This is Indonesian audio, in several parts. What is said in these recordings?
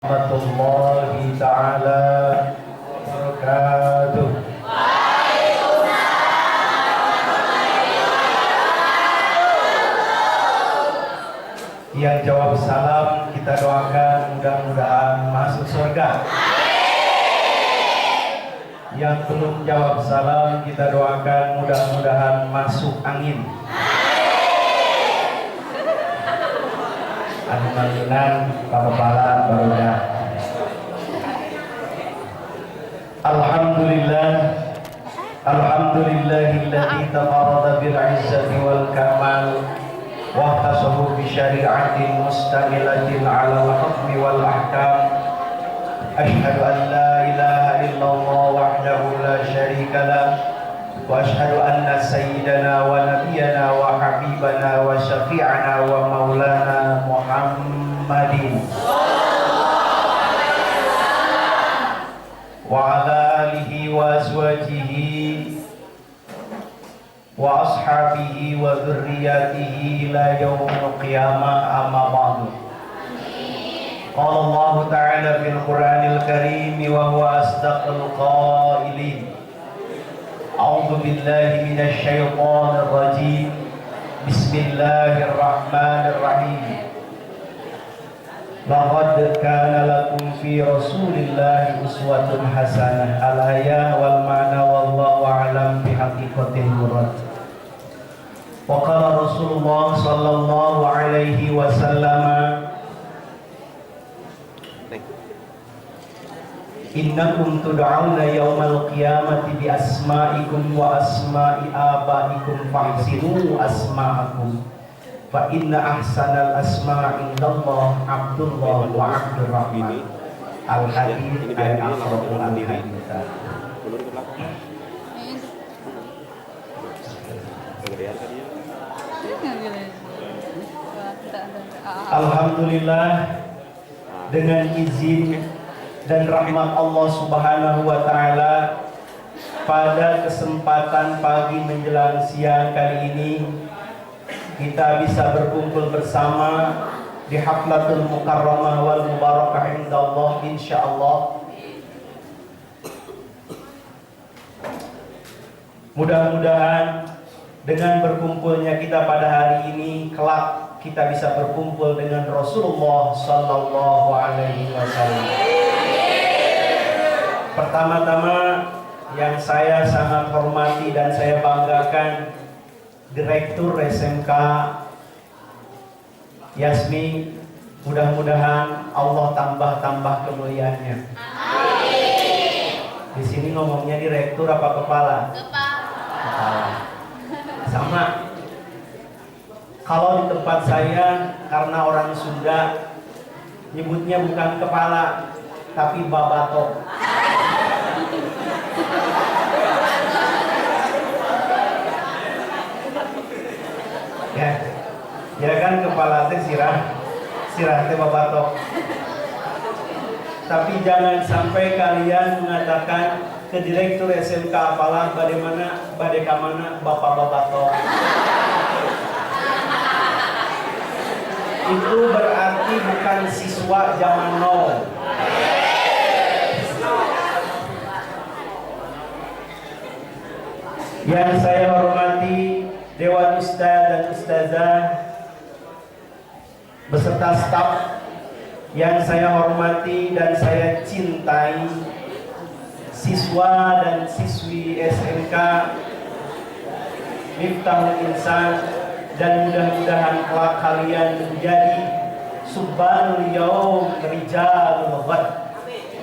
Warahmatullahi ta'ala wabarakatuh. Yang jawab salam kita doakan mudah-mudahan masuk surga. Yang belum jawab salam kita doakan mudah-mudahan masuk angin. Anu-anunan pala barudak. Alhamdulillahilladzi tafarrada bil 'izzati wal kamal wa tasahu bi syari'atin mustamilatin 'ala al-hukmi wal ahkam. Asyhadu an la ilaha illallah wahdahu la syarika lah wa asyhadu anna sayyidana wa nabiyyana wa habibana wa syafi'ana wa maulana Muhammadin wa ala alihi wa azwajihi wa ashabihi wa dzurriyyatihi ila yaumil qiyamah, amma ba'du. Qala Allah ta'ala fil Qur'anil Karim wa huwa asdaqul qailin. A'udzu billahi minasy syaithanir rajim. Bismillahirrahmanirrahim. Laqad kana lakum fi Rasulillahi uswatun hasanah. Al-ayah wal ma'na wallahu a'lam bihaqiqatil murad. Wa qala Rasulullah sallallahu alaihi wasallam, innakum tud'auna yaumal qiyamati bi asma'ikum wa asma'i abaikum fahsinu asma'akum fa inna ahsanal asma'i indallah Abdullah wa Abdurrahman. Al-hadits al-aqrabul al-hadits. Alhamdulillah, dengan izin dan rahmat Allah Subhanahu wa ta'ala, pada kesempatan pagi menjelang siang kali ini kita bisa berkumpul bersama di Haflatul Mukarramah wal Mubarakah indallah, insyaallah. Mudah-mudahan dengan berkumpulnya kita pada hari ini, kelak kita bisa berkumpul dengan Rasulullah sallallahu alaihi wasallam. Pertama-tama yang saya sangat hormati dan saya banggakan, Direktur SMK Yasmi, mudah-mudahan Allah tambah kemuliaannya. Di sini ngomongnya direktur apa kepala? Kepala. Sama. Kalau di tempat saya, karena orang Sunda nyebutnya bukan kepala tapi babatok. Ya kan, kepala teh sirah teh babatok. Tapi jangan sampai kalian mengatakan ke direktur SMK apalah bade kamana bapak babatok. Itu berarti bukan siswa zaman now. Yang saya hormati Dewan Ustaz dan Ustazah beserta staf, yang saya hormati dan saya cintai siswa dan siswi SMK Miftahul Insan, dan mudah-mudahan kelak kalian menjadi subhanul yaum rijalul ghad.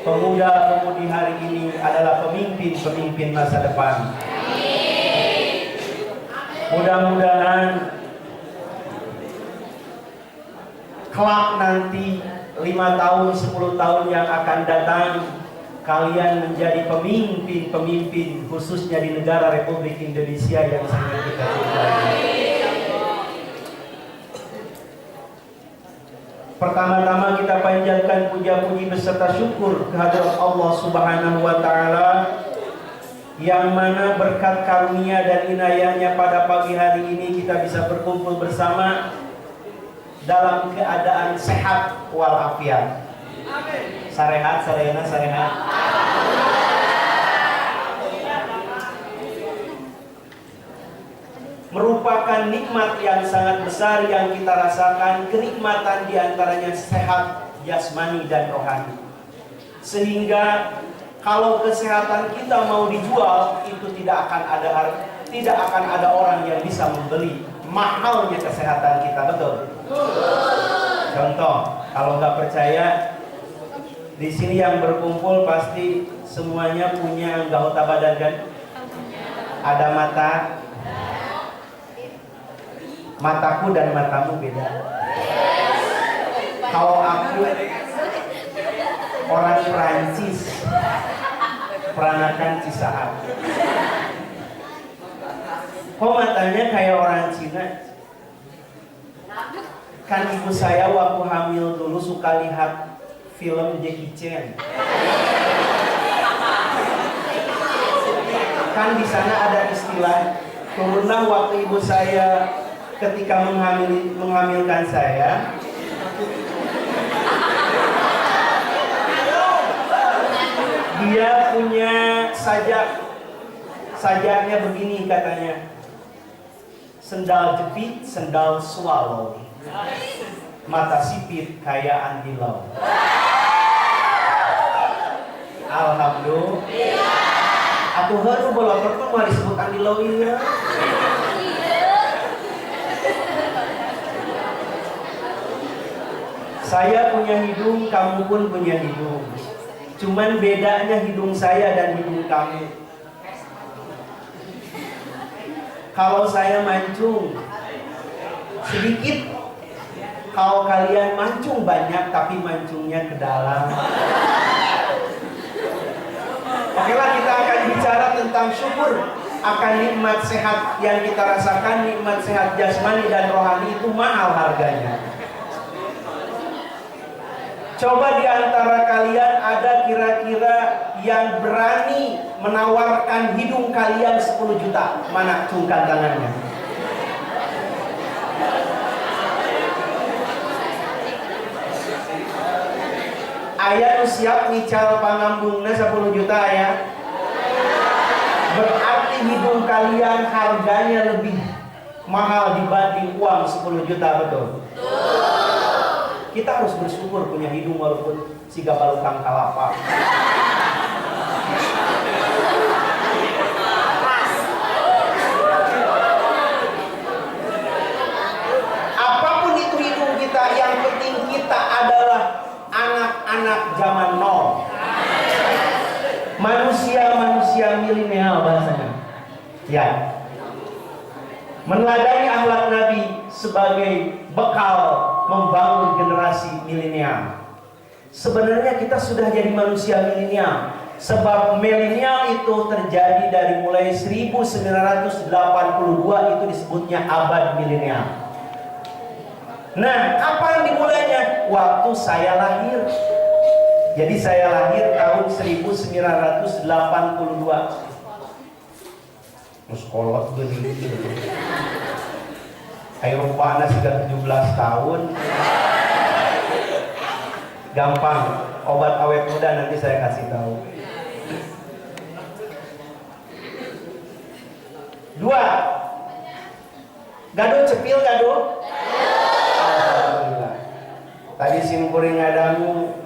Pemuda-pemudi hari ini adalah pemimpin masa depan. Mudah-mudahan kelak nanti 5 tahun, 10 tahun yang akan datang, kalian menjadi pemimpin khususnya di negara Republik Indonesia yang sangat kita cintai. Pertama-tama kita panjatkan puja-puji beserta syukur kehadirat Allah Subhanahu wa ta'ala, yang mana berkat karunia dan inayahnya pada pagi hari ini kita bisa berkumpul bersama dalam keadaan sehat walafiat. Amin. Sarehat, sarena, sarehat. Merupakan nikmat yang sangat besar yang kita rasakan. Kenikmatan diantaranya sehat jasmani dan rohani. Sehingga kalau kesehatan kita mau dijual, itu tidak akan ada orang yang bisa membeli mahalnya kesehatan kita, betul? Contoh, kalau nggak percaya, di sini yang berkumpul pasti semuanya punya anggota badan kan? Ada mata. Mataku dan matamu beda. Kalau aku orang Perancis, peranakan Cisaat. Kok matanya kayak orang Cina? Kan ibu saya waktu hamil dulu suka lihat film Jackie Chan. Kan di sana ada istilah, turunlah waktu ibu saya ketika menghamilkan saya. Dia punya sajaknya begini katanya. Sendal jepit, sendal swallow. Mata sipit kayak andilau. Alhamdulillah. Atuh haru bola pertama mah disebut andilau ieu. Saya punya hidung, kamu pun punya hidung. Cuman bedanya hidung saya dan hidung kamu. Kalau saya mancung sedikit, kalau kalian mancung banyak tapi mancungnya ke dalam. Okelah, kita akan bicara tentang syukur akan nikmat sehat yang kita rasakan. Nikmat sehat jasmani dan rohani itu mahal harganya. Coba di antara kalian ada kira-kira yang berani menawarkan hidung kalian 10 juta. Mana? Cungkan tangannya. Aya nu siap ngical pangambungna 10 juta ya. Berarti hidung kalian harganya lebih mahal dibanding uang 10 juta, betul? Kita harus bersyukur punya hidung walaupun siga balukang kalapa. Apapun itu hidung kita, yang penting kita adalah anak-anak zaman nol. Manusia milenial bahasanya. Ya. Meneladani akhlak Nabi sebagai bekal membangun generasi milenial. Sebenarnya kita sudah jadi manusia milenial, sebab milenial itu terjadi dari mulai 1982, itu disebutnya abad milenial. Nah, kapan dimulainya? Waktu saya lahir. Jadi saya lahir tahun 1982. Sekolah gini. Ayo rupanya sudah 17 tahun. Gampang, obat awet muda nanti saya kasih tahu. 2. Gaduh cepil gaduh. Alhamdulillah. Tadi simkuring ngadamu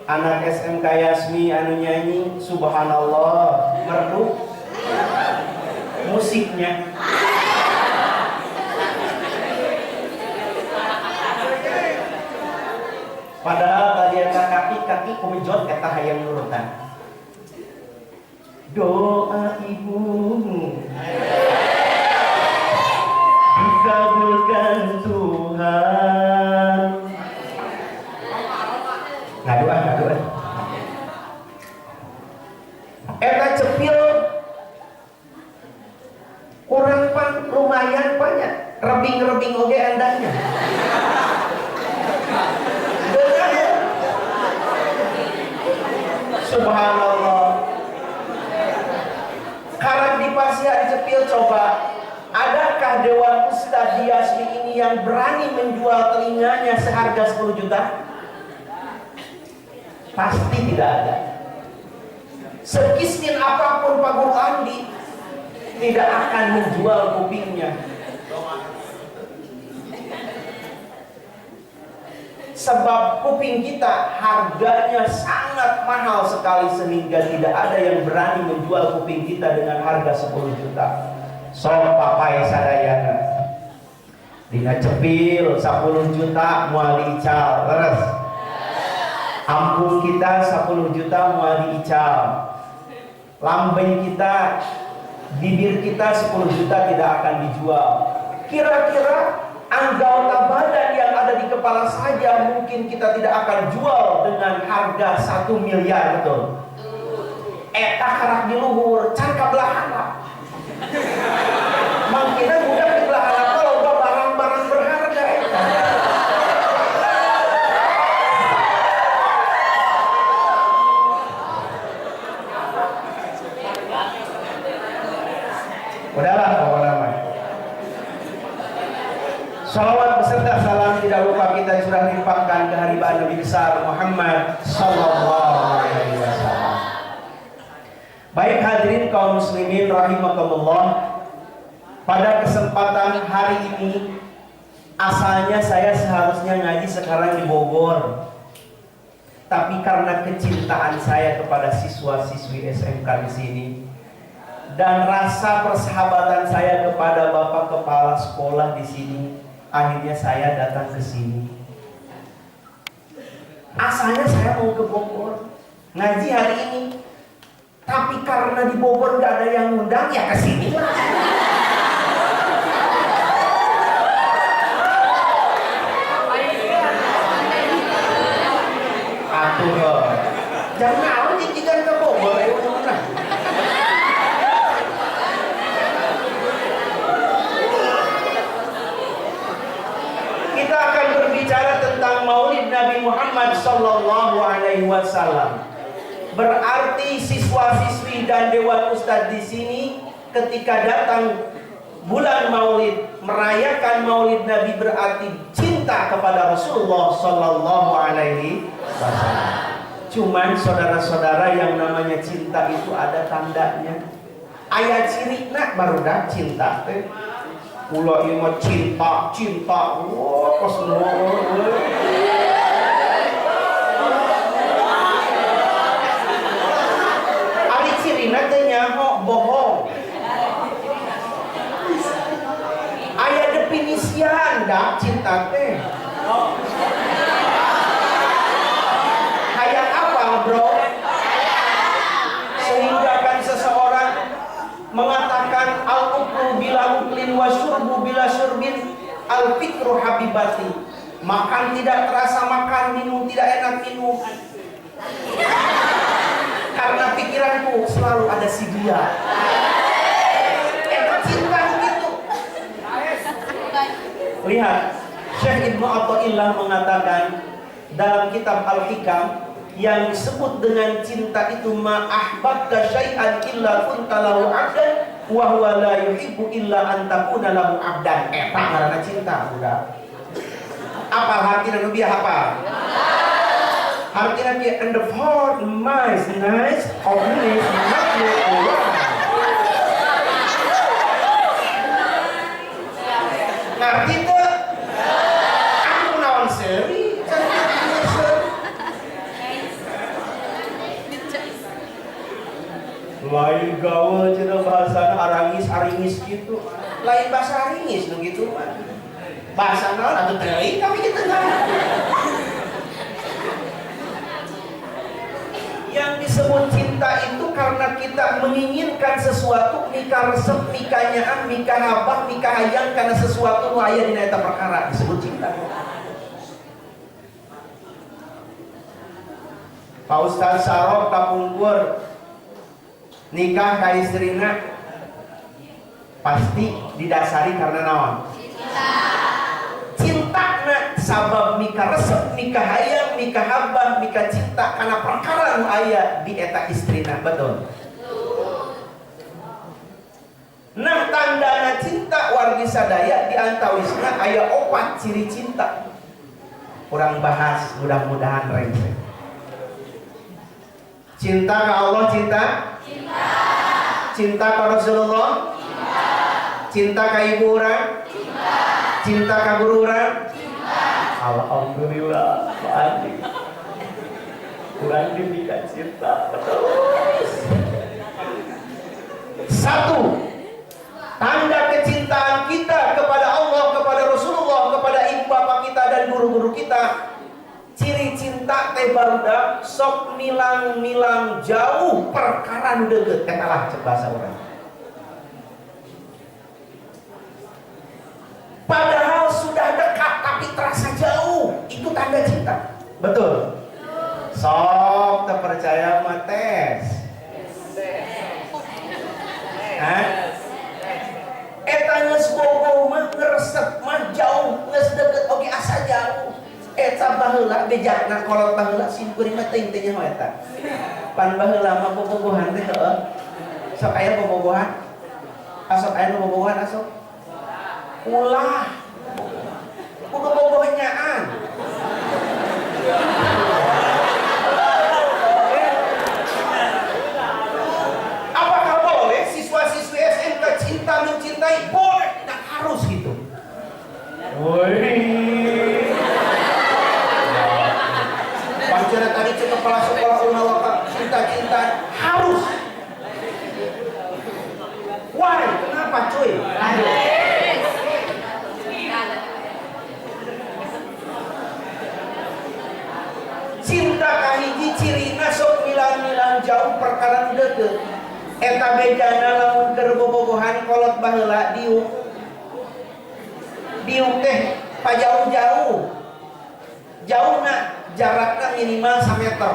anak SMK Yasmi anu nyanyi subhanallah merdu musiknya. Padahal tadi ada kaki kumejot kata hayang nurutan. Doa ibumu dikabulkan Tuhan. Ngadu. Eta cepil kurang pan lumayan banyak. Rebing oge endahnya. Subhanallah. Karena di Pasia dicepil, coba adakah Dewan Ustadz Yasmi ini yang berani menjual telinganya seharga 10 juta? Pasti tidak ada. Sekismin apapun Pak Guru Andi tidak akan menjual kupingnya. Sebab kuping kita harganya sangat mahal sekali, sehingga tidak ada yang berani menjual kuping kita dengan harga 10 juta. So papai sadayana dina cepil 10 juta mual diical, leres. Ampung kita 10 juta mual diical. Lambeng kita, bibir kita 10 juta tidak akan dijual. Kira-kira anggota badan yang ada di kepala saja mungkin kita tidak akan jual dengan harga 1 miliar, betul? Eta karak di luhur, cangka belahana. Mangkina mudah di belahana kalau barang-barang berharga eta. Udahlah pokoknya mah. Salawat beserta salam tidak lupa kita sudah limpahkan ke haribaan Nabi besar Muhammad sallallahu alaihi wasallam. Baik hadirin kaum muslimin rahimakumullah, pada kesempatan hari ini asalnya saya seharusnya ngaji sekarang di Bogor. Tapi karena kecintaan saya kepada siswa-siswi SMK di sini dan rasa persahabatan saya kepada Bapak Kepala Sekolah di sini, akhirnya saya datang ke sini. Asalnya saya mau ke Bogor ngaji hari ini, tapi karena di Bogor nggak ada yang ngundang, ya ke sini lah. Atuh, jangan awal jijikan ke Bogor, ayo mana? Kita akan berbicara tentang Maulid Nabi Muhammad sallallahu alaihi wasallam. Berarti siswa-siswi dan dewan ustadz di sini ketika datang bulan Maulid, merayakan Maulid Nabi berarti cinta kepada Rasulullah sallallahu alaihi wasallam. Cuman saudara-saudara, yang namanya cinta itu ada tandanya. Ayat sirikna baru dah cinta teh. Kula ieu mah cinta, wah kos ari cirina teh nyaho bohong. Aya definisian dah cinta teh. Kayak apa, bro? Sehingga kan seseorang mengatakan al-uklu bila uklin wa syurbu bila syurbin al-fikru habibati. Makan tidak terasa makan, minum tidak enak minum. Karena pikiranku selalu ada si dia. Cinta begitu. Lihat, Syekh Ibnu Athaillah mengatakan dalam kitab Al-Hikam, yang disebut dengan cinta itu ma ahbabta syai'an illa kunta lahu 'abdan wa huwa la yuhibbu illa an takuna lahu 'abdan. Eta ngaranna cinta, budak. Apa artinya nu bieu hafal? Artinya dia and the heart nice of me not your. Ngerti teu? Aku naon seuri? Lain gawe cenah bahasa aringis gitu. Lain bahasa aringis nu gitu mah. Bahasa naon atuh teuing kami kitu kan. Yang disebut cinta itu karena kita menginginkan sesuatu, mika resep, mika nyaan, mika habah, mika hayang karena sesuatu nu aya dina eta perkara disebut cinta. Pak Ustaz Sarok kapungkur nikah ka istrina pasti didasari karena naon? Cinta na sabab mika resep, mika hayang, mika habah, mika cinta karena perkara nu aya di eta istrina, betul? Nah, tandana cinta wargi sadaya di antawisna aya 4 ciri cinta. Kurang bahas, mudah-mudahan rengsek. Cinta ke Allah, cinta? Cinta. Cinta ke Rasulullah? Cinta. Cinta ke ibu orang? Cinta. Cinta ke guru orang? Cinta. Alhamdulillah, Pak Andi. Kurang diberikan cinta terus. Satu, tanda kecintaan kita kepada Allah, kepada Rasulullah, kepada ibu bapak kita dan guru-guru kita. Ciri cinta teh barudak sok milang-milang jauh perkara nu deukeut eta lah cek bahasa urang. Padahal sudah dekat tapi terasa jauh, itu tanda cinta. Betul? Sok terpercaya mah tes. Hah? Eta geus bogo mah ngresep mah jauh, geus deukeut oge asa jauh. Eta baheula bejakna kolot baheula sim kuring mah teuing teh nyaho eta. Pan baheula mah bobogohan teh heueuh. Sok aya bobogohan? Asok aya nu bobogohan asok? Ulah. Kudu bobogohnyaan. Apakah boleh siswa-siswi SMK cinta mencintai? Boleh, tidak harus gitu. Woi. Pancana tadi cek kepala sekolah unawaka cinta-cinta harus. Why? Kenapa cuy? Cinta kahiji cirina sok milang-milang jauh perkara deukeut. Eta bedana lamun keur bobogohan kolot baheula diuk. Diuk teh pajauh-jauh. Jauhna jaraknya minimal 1 meter.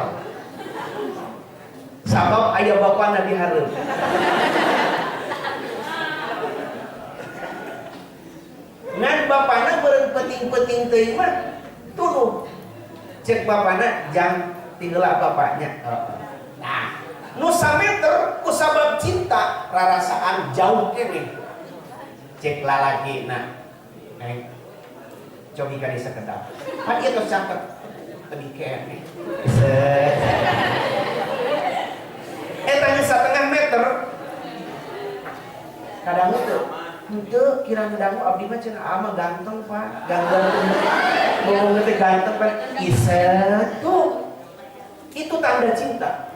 Sabab ayah bapana di hareup. Ngan bapana beureun penting-penting teuing mah tuluy. Cek bapana jang tinggallah bapaknya. Nah, nu 1 meter ku sabab cinta rarasaan jauh keneh. Cek lalakina. Cobi kali sekedap. Kan ieu tos caket. Teu keneh. Eta geus 1/2 meter. Kadang teu henteu kira ngedangu abdi mah cenah ama ganteng Pak. Ganteng. Ngomong teh ganteng Pak. Iset tuh. Itu tanda cinta.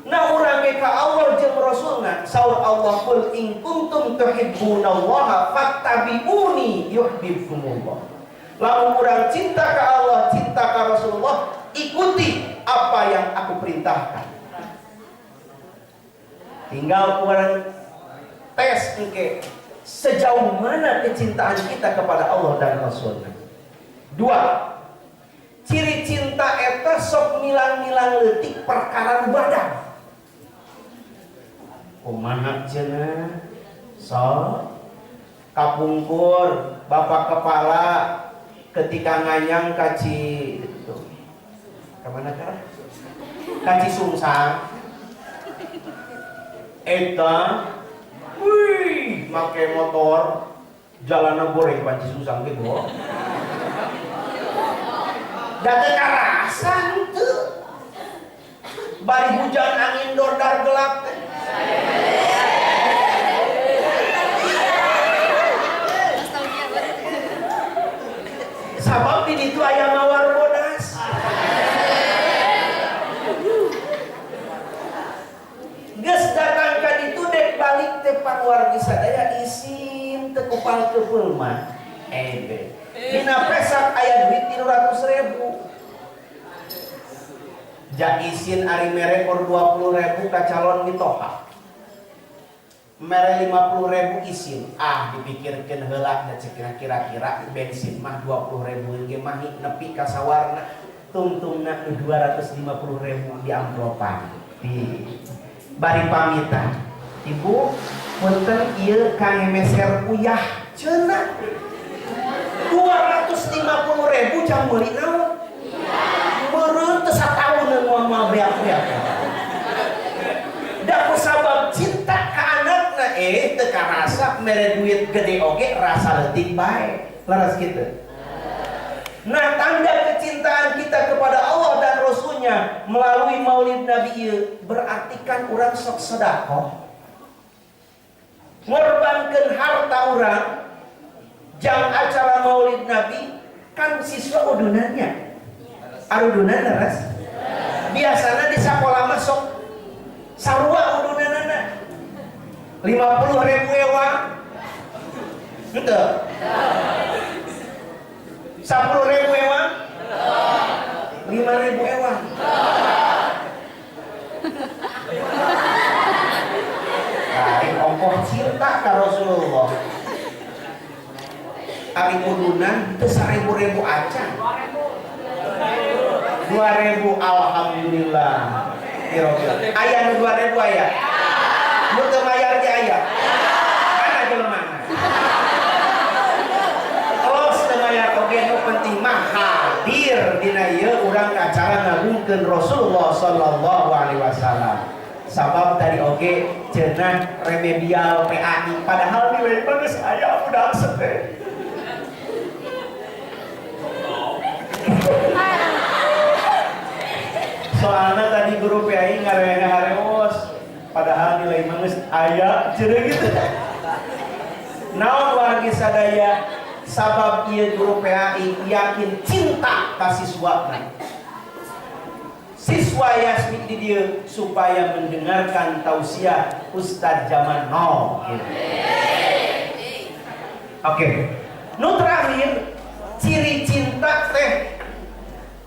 Nah urang ge ka Allah jeung Rasulna saur Allah qul in kuntum tuhibbunallaha fattabi'uni yuhibbukumullah. Lamun urang cinta ka Allah, cinta ka Rasulullah, ikuti apa yang aku perintahkan. Tinggal urang tes engke sejauh mana kecintaan kita kepada Allah dan Rasulnya. 2. Ciri cinta eta sok milang-milang leutik perkara badan. Kumaha cenah? Sok kapungkur bapak kepala ketika nganyang kaci itu. Kemana kan? Kaci sungsang. Eta wih, make motor jalanan goreng panci susang gitu. Data karasan tuh. Bari hujan angin dordar gelap. Sabab di ditu aya mawar bodas. Geus datang ka ditu dek balik teh panuargi sadaya isin teu kupal kepeul mah. Dina pesak aya duit 300.000. Ja isin ari mere or 20.000 ka calon mitoha. Mere 50.000 isin. Dipikirkeun heula da cek kira-kira bensin mah 20.000 ge mah nepi ka sawarna. Tungtungna 250.000 di amplopan. Bari pamitan. Ibu, punten ieu kang meser uyah cenah. 250.000 jang meuli naon? Meureun teu sataun moal beak-beak. Da ku sabab cinta ka anakna teu karasa mere duit gede oge rasa leutik bae. Laras kitu. Nah, tanda kecintaan kita kepada Allah dan Rasulnya satunya melalui maulid Nabi ieu berarti kan urang sok sedekah. Ngorbankeun harta urang jang acara maulid Nabi kan siswa udunannya. Arudunan leres. Biasana di sekolah masuk sarua udunanana 50.000 ewang. Henteu. 10.000 ewang. 5.000 ewang. Lain ongkoh cinta ka Rasulullah. Ari udunan itu 1.000 acan. 2.000 alhamdulillah. Aya nu 2.000 aya. Nu teu mayar ge aya. Kana jelemana. Terus teu mayar oge nu penting mah hadir dina ieu urang ka acara ngagungkeun Rasulullah sallallahu alaihi wasallam. Sabab tadi oge cenah remedial PAI padahal di we geus aya budak sete. Soalnya tadi guru PAI ngareos padahal nilai mangus aya cenah gitu. Naon wargi sadaya sabab ieu guru PAI yakin cinta ka siswana. Siswa Yasmin di dieu supaya mendengarkan tausiah Ustadz zaman now gitu. Oke. Nu terakhir ciri cinta teh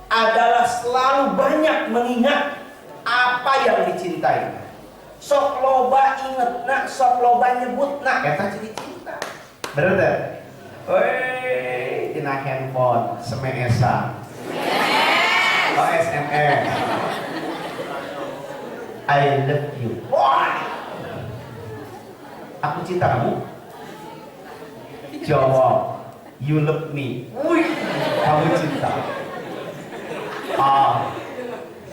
adalah selalu banyak mengingat apa yang dicintai. Sok loba ingetna, sok loba nyebutna, eta ciri cinta. Bener teh? Weh, tina handphone semesa. Oh, SMS. I love you. Wah. Aku cinta kamu. Jawab, you love me. Wih, kamu cinta.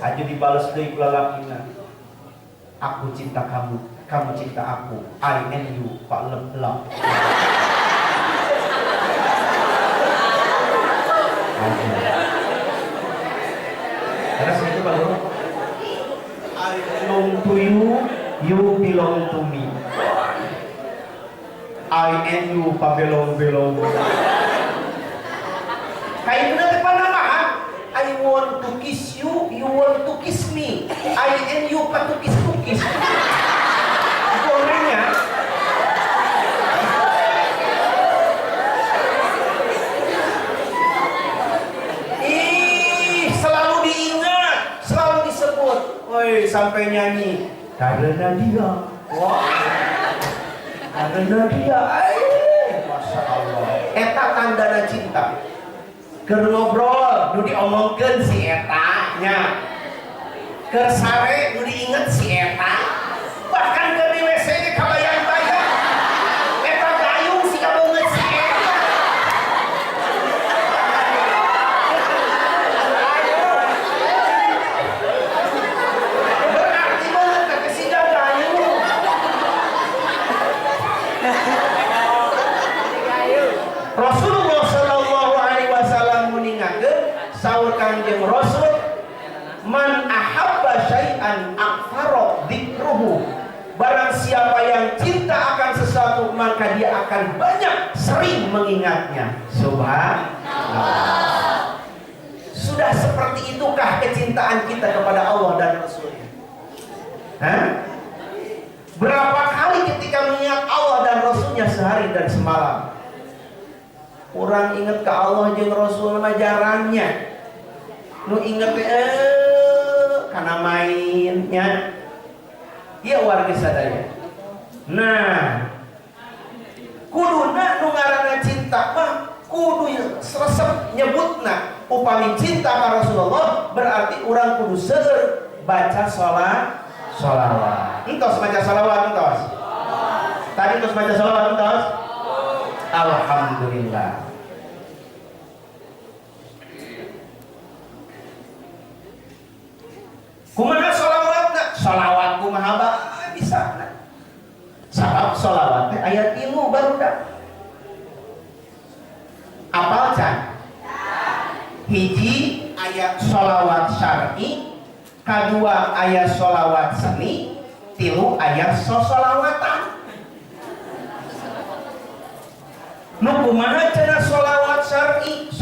Aja dibalas deui ku lalakina. Aku cinta kamu, kamu cinta aku. I and you, Pak love. Terus itu baru I belong to you, you belong to me. I and you, Pak belong. Kayak bener depan nama. I want to kiss you, you want to kiss me. I and you patukis. Gorengnya. Selalu diingat, selalu disebut. Woi, sampai nyanyi. Karena dia. Wah. Karena dia. Masya Allah. Eta tandana cinta. Keur ngobrol, nu diomongkeun si eta nya. Keur sare nu diinget si eta. Bahkan keur di WC ge kabayang-bayang. Eta gayung si kabeungeut si eta. Berarti banget ka si gayung. Rasulullah sallallahu alaihi wasallam meningakeun saur Kangjeng Rasul, man ahabba syai'an aktsara dzikruhu. Barang siapa yang cinta akan sesuatu maka dia akan banyak sering mengingatnya. Subhanallah. Sudah seperti itukah kecintaan kita kepada Allah dan Rasulnya? Berapa kali ketika mengingat Allah dan Rasulnya sehari dan semalam? Orang ingat ke Allah jeung Rasul mah jarangnya. Nu inget karena mainnya. Ieu warga sadaya. Nah, kuduna nu ngaranna cinta mah kudu resep nyebutna. Upami cinta ka Rasulullah berarti urang kudu seueur baca sholawat. Entos baca sholawat entos. Tadi entos baca sholawat entos. Alhamdulillah. Kumaha sholawatna? Sholawat kumaha bisa. Sabab sholawat teh aya 3 barudak. Apal can? Hiji aya sholawat syar'i, kadua aya sholawat seni, tilu aya sosolawatan. Nu kumaha cenah sholawat syar'i?